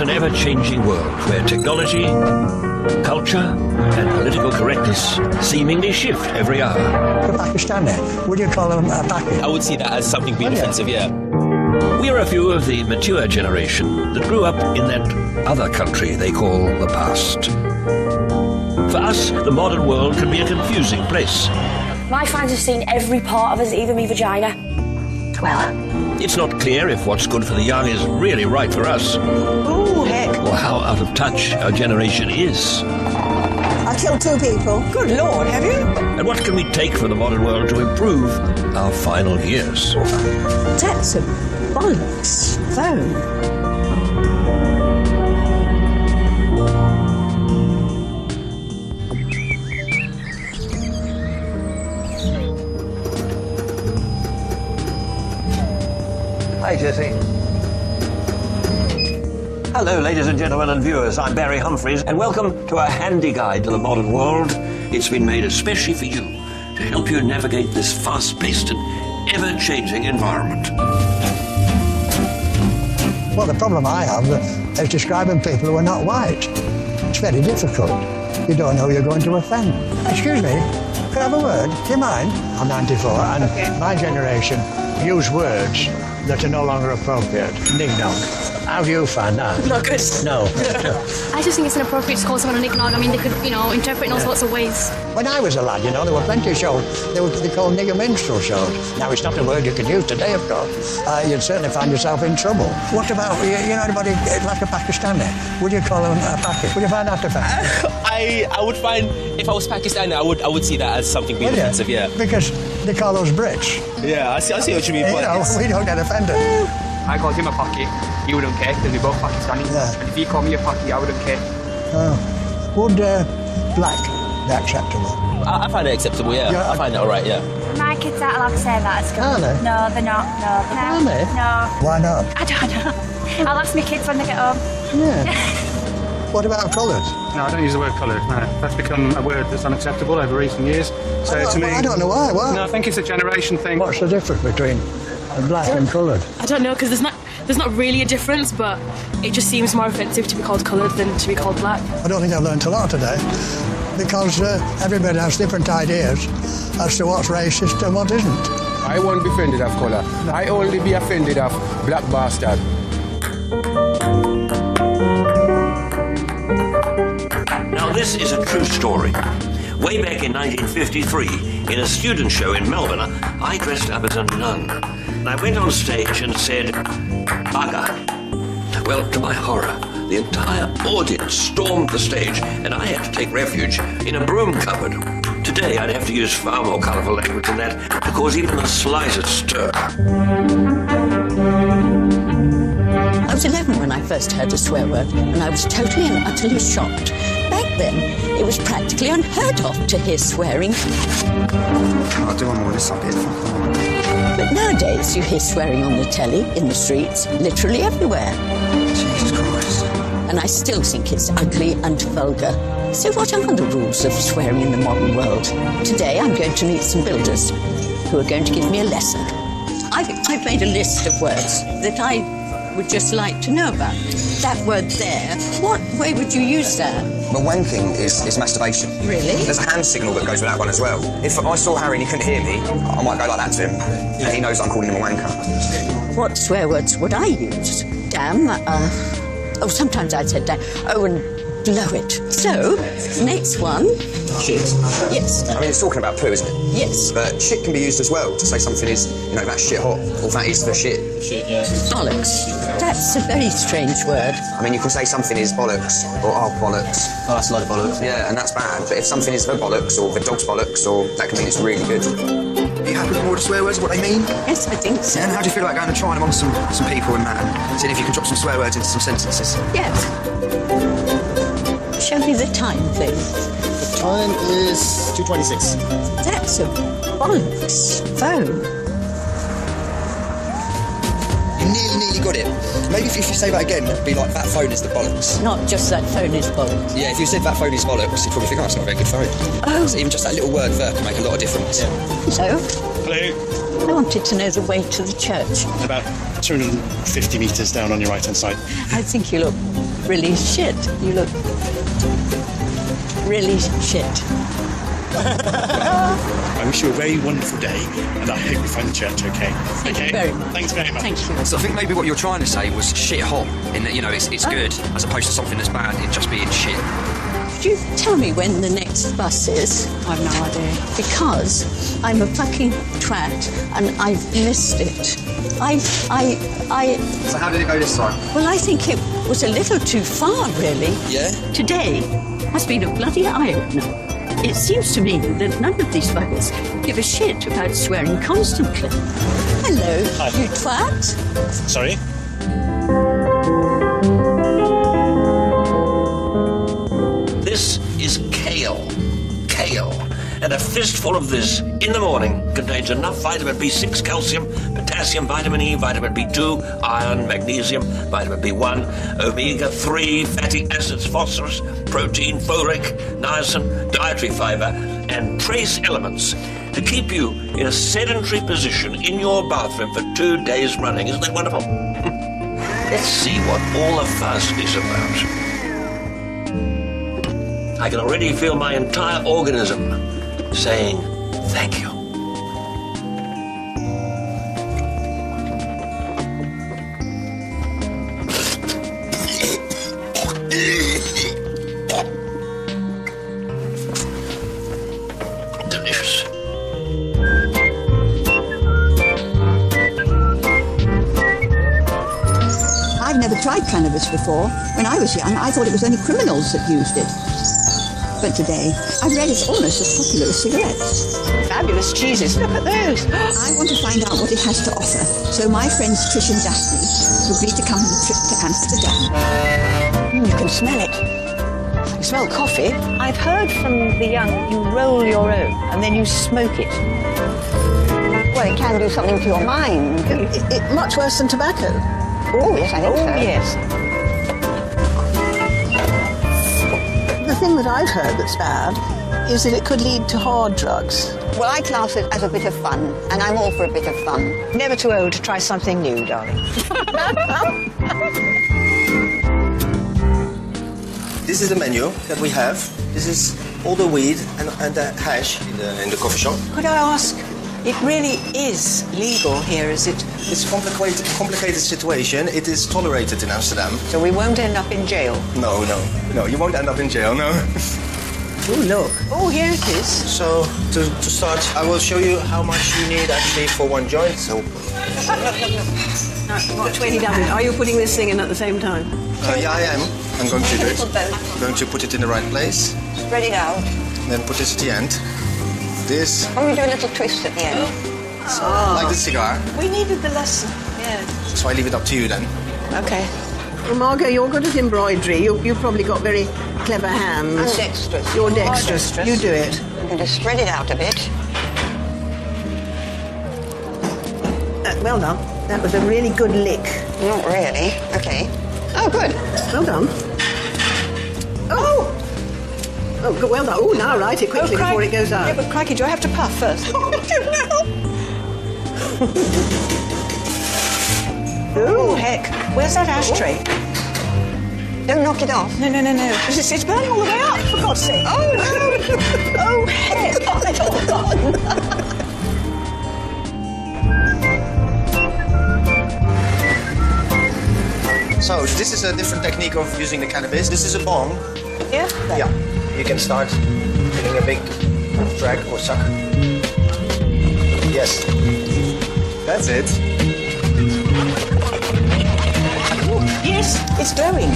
an ever-changing world where technology, culture and political correctness seemingly shift every hour. The Pakistani, would you call them a Paki? I would see that as something being offensive, yeah. We're a few of the mature generation that grew up in that other country they call the past. For us, the modern world can be a confusing place. My fans have seen every part of us, even me vagina. Well, it's not clear if what's good for the young is really right for us. Oh, heck. Or how out of touch our generation is. I killed 2 people. Good Lord, have you? And what can we take from the modern world to improve our final years? That's a bollocks phone. Hi, Jesse. Hello, ladies and gentlemen and viewers. I'm Barry Humphries, and welcome to our handy guide to the modern world. It's been made especially for you to help you navigate this fast-paced and ever-changing environment. Well, the problem I have is describing people who are not white. It's very difficult. You don't know who you're going to offend. Excuse me, could I have a word? Do you mind? I'm 94, and my generation use words that are no longer appropriate. Nig-nog. How do you find that? not good. No. I just think it's inappropriate to call someone a knick-nog. I mean, they could, interpret in all sorts of ways. When I was a lad, there were plenty of shows. They called nigger minstrel shows. Now, it's not a word you can use today, of course. You'd certainly find yourself in trouble. What about, anybody like a Pakistani? Would you call them a Paki? Would you find that offensive? I would find, if I was Pakistani, I would see that as something being offensive, yeah. Because they call us Brits. Yeah, I see what you mean. We don't get offended. I called him a Paki. He wouldn't care because we're both Pakistani. Yeah. And if he called me a Paki, I wouldn't care. Would black be acceptable? I find it acceptable, yeah. I find it all right, yeah. My kids aren't allowed to say that at school. Are they? No, they're not. No, Are they? No. Why not? I don't know. I'll ask my kids when they get home. Yeah. What about colours? No, I don't use the word coloured. No, that's become a word that's unacceptable over recent years. So to me, I don't know why. No, I think it's a generation thing. What's the difference between black and coloured? I don't know, because there's not really a difference, but it just seems more offensive to be called coloured than to be called black. I don't think I've learnt a lot today, because everybody has different ideas as to what's racist and what isn't. I won't be offended of colour. I only be offended of black bastard. Now, this is a true story. Way back in 1953, in a student show in Melbourne, I dressed up as a nun. And I went on stage and said, "Bugger." Well, to my horror, the entire audience stormed the stage, and I had to take refuge in a broom cupboard. Today, I'd have to use far more colourful language than that to cause even the slightest stir. I was 11 when I first heard a swear word, and I was totally and utterly shocked. Back then, it was practically unheard of to hear swearing. I'll do one more of this, I'll be But nowadays, you hear swearing on the telly, in the streets, literally everywhere. Jesus Christ. And I still think it's ugly and vulgar. So what are the rules of swearing in the modern world? Today, I'm going to meet some builders who are going to give me a lesson. I've made a list of words that I would just like to know about. That word there, what way would you use that? Well, wanking is masturbation. Really? There's a hand signal that goes with that one as well. If I saw Harry and he couldn't hear me, I might go like that to him. And he knows I'm calling him a wanker. What swear words would I use? Damn, sometimes I'd say damn. Oh, and blow it. So, next one. Shit. Yes. I mean, it's talking about poo, isn't it? Yes. But shit can be used as well to say something is, that's shit hot, or that is for shit. Shit, yeah. Bollocks. That's a very strange word. I mean, you can say something is bollocks, or bollocks. Oh, that's a lot of bollocks. Yeah, and that's bad. But if something is the bollocks, or the dog's bollocks, or that can mean it's really good. Are you happy with more of the swear words, what they mean? Yes, I think so. And how do you feel about going and trying amongst some people and that, and seeing if you can drop some swear words into some sentences? Yes. Show me the time, please. The time is 2:26. That's a bollocks phone. You nearly got it. Maybe if you say that again, it'd be like, that phone is the bollocks. Not just that phone is bollocks. Yeah, if you said that phone is bollocks, you'd probably think, it's not a very good phone. Oh. So even just that little word there can make a lot of difference. Hello? Hello. I wanted to know the way to the church. About 250 metres down on your right-hand side. I think you look really shit. You look really shit. I wish you a very wonderful day, and I hope you find the church okay. Thank you very much. Thanks very much. Thank you. So I think maybe what you're trying to say was shit hot, in that, you know, it's good, as opposed to something that's bad in just being shit. Could you tell me when the next bus is? I've no idea. Because I'm a fucking twat and I've missed it. So how did it go this time? Well, I think it was a little too far, really. Yeah? Today has been a bloody eye-opener. It seems to me that none of these buggers give a shit about swearing constantly. Hello, Hi. you twat. Sorry? This is kale. Kale. And a fistful of this in the morning contains enough vitamin B6, calcium, potassium, vitamin E, vitamin B2, iron, magnesium, vitamin B1, omega-3, fatty acids, phosphorus, protein, folic, niacin, dietary fiber, and trace elements to keep you in a sedentary position in your bathroom for 2 days running. Isn't that wonderful? Let's see what all the fuss is about. I can already feel my entire organism saying thank you. Delicious. I've never tried cannabis before. When I was young, I thought it was only criminals that used it. But today, I've read it's almost as popular as cigarettes. Fabulous cheeses. Look at those. I want to find out what it has to offer. So my friends Trish and Daphne agreed to come on a trip to Amsterdam. You can smell it. You smell coffee. I've heard from the young you roll your own and then you smoke it. Well, it can do something to your mind. Much worse than tobacco. Oh, yes, I think so. Yes. The thing that I've heard that's bad is that it could lead to hard drugs. Well, I class it as a bit of fun, and I'm all for a bit of fun. Never too old to try something new, darling. This is the menu that we have. This is all the weed and the hash in the coffee shop. Could I ask, it really is legal here, is it? It's a complicated situation. It is tolerated in Amsterdam. So we won't end up in jail? No, you won't end up in jail, no. Oh, look. Oh, here it is. So, to start, I will show you how much you need actually for one joint. So, What, 20 Dublin? Are you putting this thing in at the same time? yeah, I am. I'm going to do it. I'm going to put it in the right place. Spread it out. Then put this at the end. This. Oh, you do a little twist at the end. Like the cigar. We needed the lesson. Yeah. So I leave it up to you then. Okay. Well, Margot, you're good at embroidery. You've probably got very clever hands. I'm dexterous. You're dexterous. You do it. I'm going to spread it out a bit. Well done. That was a really good lick. Not really. Okay. Oh, good. Well done. Oh! Oh, good. Well done. Oh, now write it quickly before it goes out. Yeah, but crikey, do I have to puff first? Oh, I don't know. Oh, heck. Where's that ashtray? Don't knock it off. No. It's burning all the way up, for God's sake. Oh, no. Oh, heck. Oh, it's all gone. So this is a different technique of using the cannabis. This is a bong. Yeah? Yeah. You can start taking a big drag or suck. Yes. That's it. Yes, it's glowing.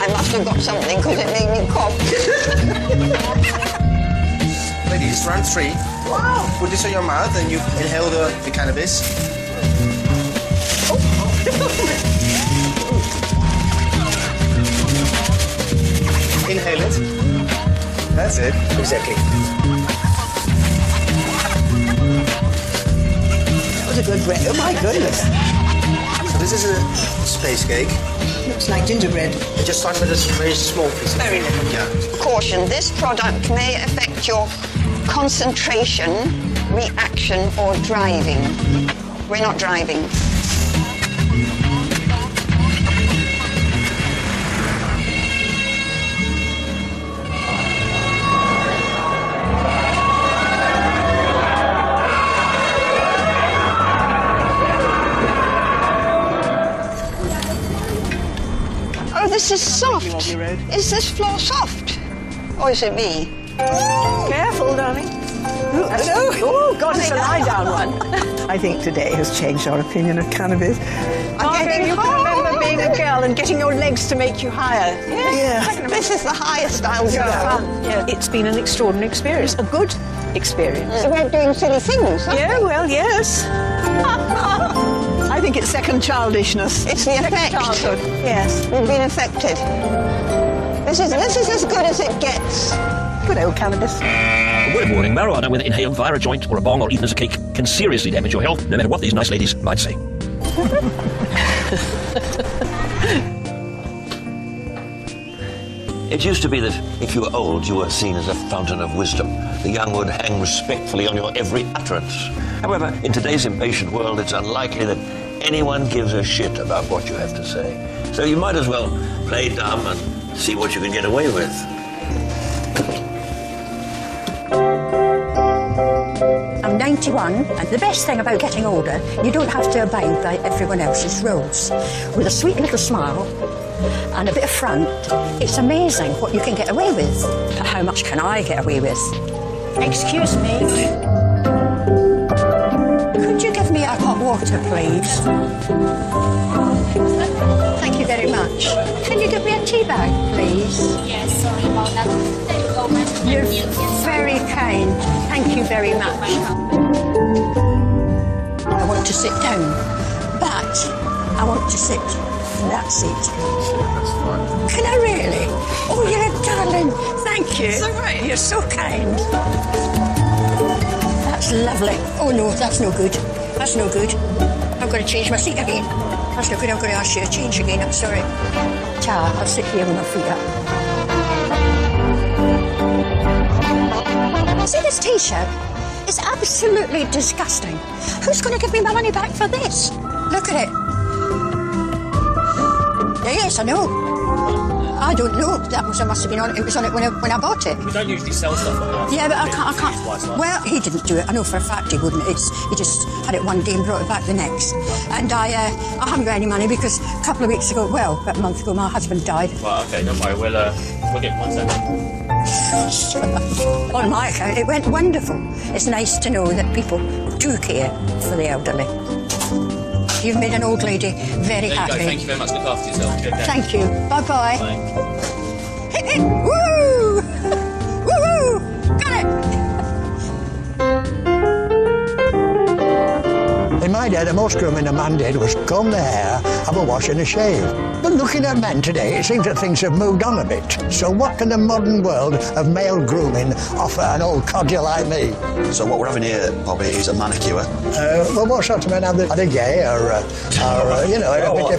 I must have got something because it made me cough. Ladies, round 3. Wow. Put this on your mouth and you inhale the cannabis. Inhale it. That's it. Exactly. That was a good breath. Oh, my goodness. So this is a space cake. Looks like gingerbread. You just start with a very small piece. Very little. Yeah. Caution, this product may affect your concentration reaction or driving? We're not driving. Oh, this is soft. Is this floor soft? Or is it me? Careful, darling. Oh, God, it's a lie-down one. I think today has changed our opinion of cannabis. Again, you can remember being a girl and getting your legs to make you higher. Yeah. This is the highest I'll go. Yeah. It's been an extraordinary experience, a good experience. So we're doing silly things, huh? Yeah, well, yes. I think it's second childishness. It's the effect. Childhood. Yes. We've been affected. This is as good as it gets. Good old cannabis. A word of warning, marijuana, whether inhaled via a joint or a bong or eaten as a cake, can seriously damage your health, no matter what these nice ladies might say. It used to be that if you were old, you were seen as a fountain of wisdom. The young would hang respectfully on your every utterance. However, in today's impatient world, it's unlikely that anyone gives a shit about what you have to say. So you might as well play dumb and see what you can get away with. I'm 91, and the best thing about getting older, you don't have to abide by everyone else's rules. With a sweet little smile and a bit of front, it's amazing what you can get away with. How much can I get away with? Excuse me. Could you give me a hot water, please? Thank you very much. Can you give me a tea bag, please? Yes, sorry about that. You're very kind. Thank you very much. I want to sit down, but I want to sit in that seat. Can I really? Oh, you're a darling. Thank you. It's all right. You're so kind. That's lovely. Oh, no, that's no good. That's no good. I've got to change my seat again. That's no good. I'm going to ask you to change again. I'm sorry. Ta, I'll sit here with my feet up. See this T-shirt? It's absolutely disgusting. Who's going to give me my money back for this? Look at it. Yes, I know. I don't know. That must have been on. It was on it when I bought it. We don't usually sell stuff like that. Yeah, but I can't. Well, he didn't do it. I know for a fact he wouldn't. He just had it one day and brought it back the next. And I haven't got any money because a couple of weeks ago, well, about a month ago, my husband died. Right, okay, don't worry. We'll get 1 second. On my account, it went wonderful. It's nice to know that people do care for the elderly. You've made an old lady very happy. There you go. Thank you very much. Look after yourself. Okay. Thank you. Bye-bye. Bye. Hip, hip. Woo! Woo-hoo! Got it! In my day, the most grooming a man did was comb their hair, have a wash and a shave. But looking at men today, it seems that things have moved on a bit. So what can the modern world of male grooming offer an old codger like me? So what we're having here, Bobby, is a manicure. Well, what sort of men are they gay or a bit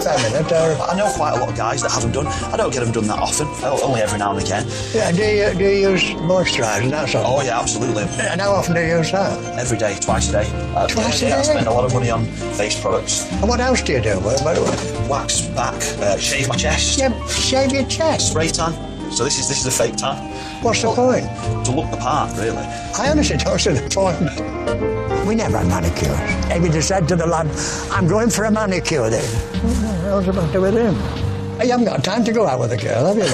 effeminate? I know quite a lot of guys that have them done. I don't get them done that often, only every now and again. Yeah, do you use moisturiser and that sort of thing? Oh, yeah, absolutely. And how often do you use that? Every day, twice a day. Twice a day? I spend a lot of money on face products. And what else do you do? Wax back, shave my chest. Yeah, shave your chest? Spray tan. So this is a fake tan. What's the point? To look the part, really. I honestly don't see the point. We never had manicures. David just said to the lad, I'm going for a manicure then. What the hell's the matter with him? You haven't got time to go out with a girl, have you?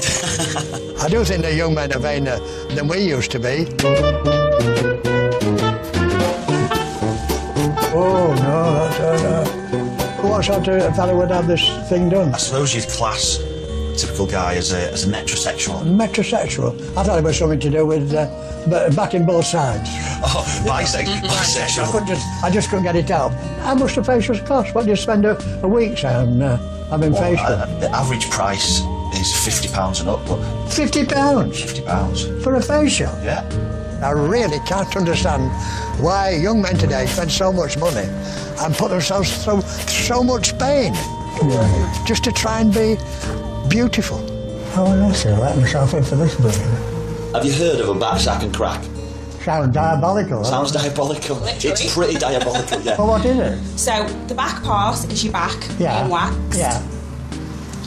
I do think the young men are vainer than we used to be. Oh, no, that's... What sort of fella would have this thing done? I suppose you'd class a typical guy as a metrosexual. Metrosexual? I thought it was something to do with batting both sides. Oh, bisexual. I just couldn't get it out. How much the facials cost? What do you spend a week on having facial? The average price is £50 and up. But £50? £50. For a facial? Yeah. I really can't understand why young men today spend so much money and put themselves through so much pain just to try and be beautiful. Oh, I see. I let myself in for this building. Have you heard of a back, sack and crack? Sounds diabolical. Sounds diabolical. It's pretty diabolical, yeah. Well, what is it? So the back part is your back being waxed. Yeah.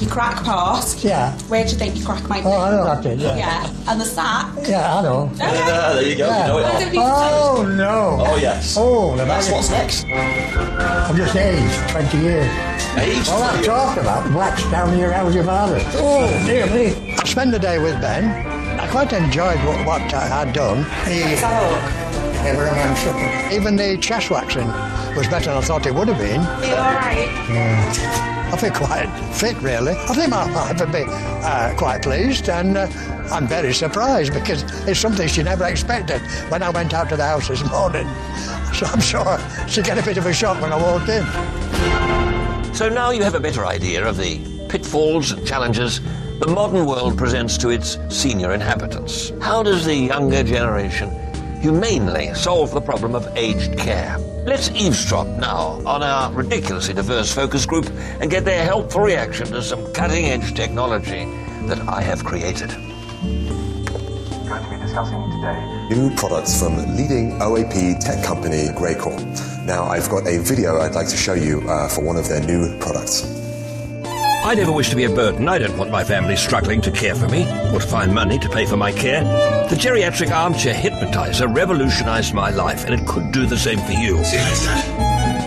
Your crack part. Yeah. Where do you think your crack might be? Oh, I know that is, yeah. Yeah. And the sack. Yeah, I know. There you go. Yeah. You know it all. Oh, no. Oh, yes. Oh, the That's what's next. I'm just aged 20 years. Aged? All that talk about wax down your elder father. Oh, dear me. I spent the day with Ben. I quite enjoyed what I had done. Even the chest waxing was better than I thought it would have been. Are you alright? Yeah. I feel quite fit, really. I think my wife would be quite pleased, and I'm very surprised because it's something she never expected when I went out to the house this morning. So I'm sure she'd get a bit of a shock when I walked in. So now you have a better idea of the pitfalls and challenges the modern world presents to its senior inhabitants. How does the younger generation humanely solve the problem of aged care? Let's eavesdrop now on our ridiculously diverse focus group and get their helpful reaction to some cutting-edge technology that I have created. We're going to be discussing today new products from leading OAP tech company Greycore. Now, I've got a video I'd like to show you for one of their new products. I never wish to be a burden. I don't want my family struggling to care for me or to find money to pay for my care. The geriatric armchair hypnotizer revolutionized my life, and it could do the same for you.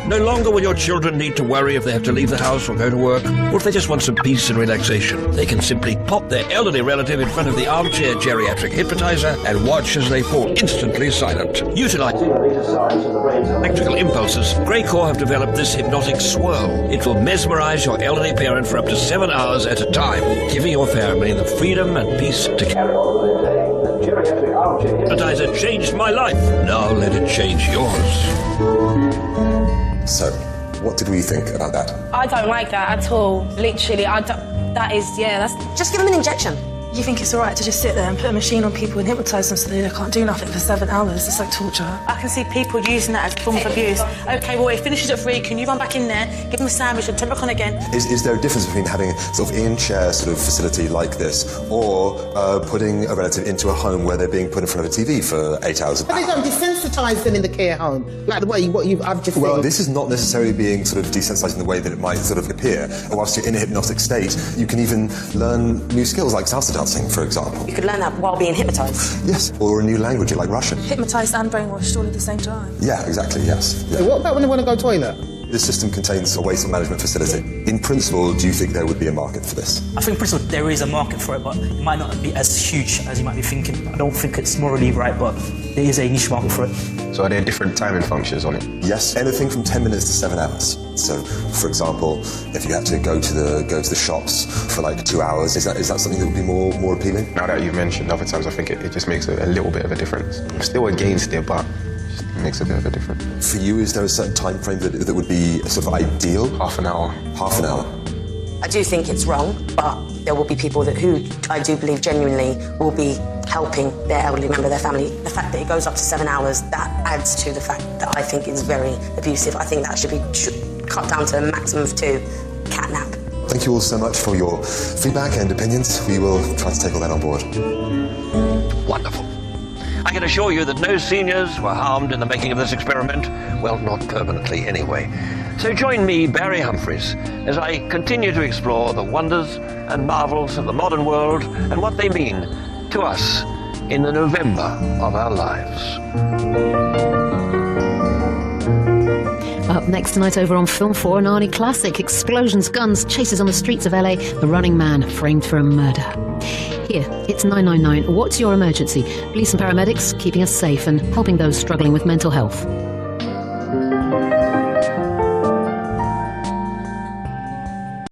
No longer will your children need to worry if they have to leave the house or go to work, or if they just want some peace and relaxation. They can simply pop their elderly relative in front of the armchair geriatric hypnotizer and watch as they fall instantly silent. Utilizing the later science of the brain's electrical impulses, Greycore have developed this hypnotic swirl. It will mesmerize your elderly parent for up to 7 hours at a time, giving your family the freedom and peace to carry on with their day. The geriatric armchair hypnotizer changed my life. Now let it change yours. So, what did we think about that? I don't like that at all. Literally, I don't. That is, yeah, that's. Just give them an injection. You think it's alright to just sit there and put a machine on people and hypnotise them so they can't do nothing for 7 hours? It's like torture. I can see people using that as a form of abuse. Okay, well, it finishes at 3. Can you run back in there, give them a sandwich and turn back on again? Is there a difference between having a sort of in-chair sort of facility like this or putting a relative into a home where they're being put in front of a TV for 8 hours? But they don't desensitise them in the care home, like the way I've just said. Well, this is not necessarily being sort of desensitised in the way that it might sort of appear. Whilst you're in a hypnotic state, you can even learn new skills like salsa dancing, for example. You could learn that while being hypnotised. Yes, or a new language like Russian. Hypnotised and brainwashed all at the same time. Yeah, exactly, yes. Yeah. So what about when they want to go toilet? This system contains a waste management facility. In principle, do you think there would be a market for this? I think in principle there is a market for it, but it might not be as huge as you might be thinking. I don't think it's morally right, but there is a niche market for it. So are there different timing functions on it? Yes, anything from 10 minutes to 7 hours. So, for example, if you had to go to the shops for like 2 hours, is that something that would be more appealing? Now that you've mentioned other times, I think it just makes a little bit of a difference. I'm still against it, but it makes a bit of a difference. For you, is there a certain time frame that would be sort of ideal? Half an hour. Half an hour. I do think it's wrong, but there will be people who I do believe genuinely will be helping their elderly member of their family. The fact that it goes up to 7 hours, that adds to the fact that I think is very abusive. I think that should be cut down to a maximum of 2, catnap. Thank you all so much for your feedback and opinions. We will try to take all that on board. Wonderful. I can assure you that no seniors were harmed in the making of this experiment. Well, not permanently anyway. So join me, Barry Humphries, as I continue to explore the wonders and marvels of the modern world and what they mean to us in the November of our lives. Up next tonight over on Film 4, an Arnie classic, explosions, guns, chases on the streets of LA, the running man framed for a murder. Here, it's 999. What's your emergency? Police and paramedics keeping us safe and helping those struggling with mental health.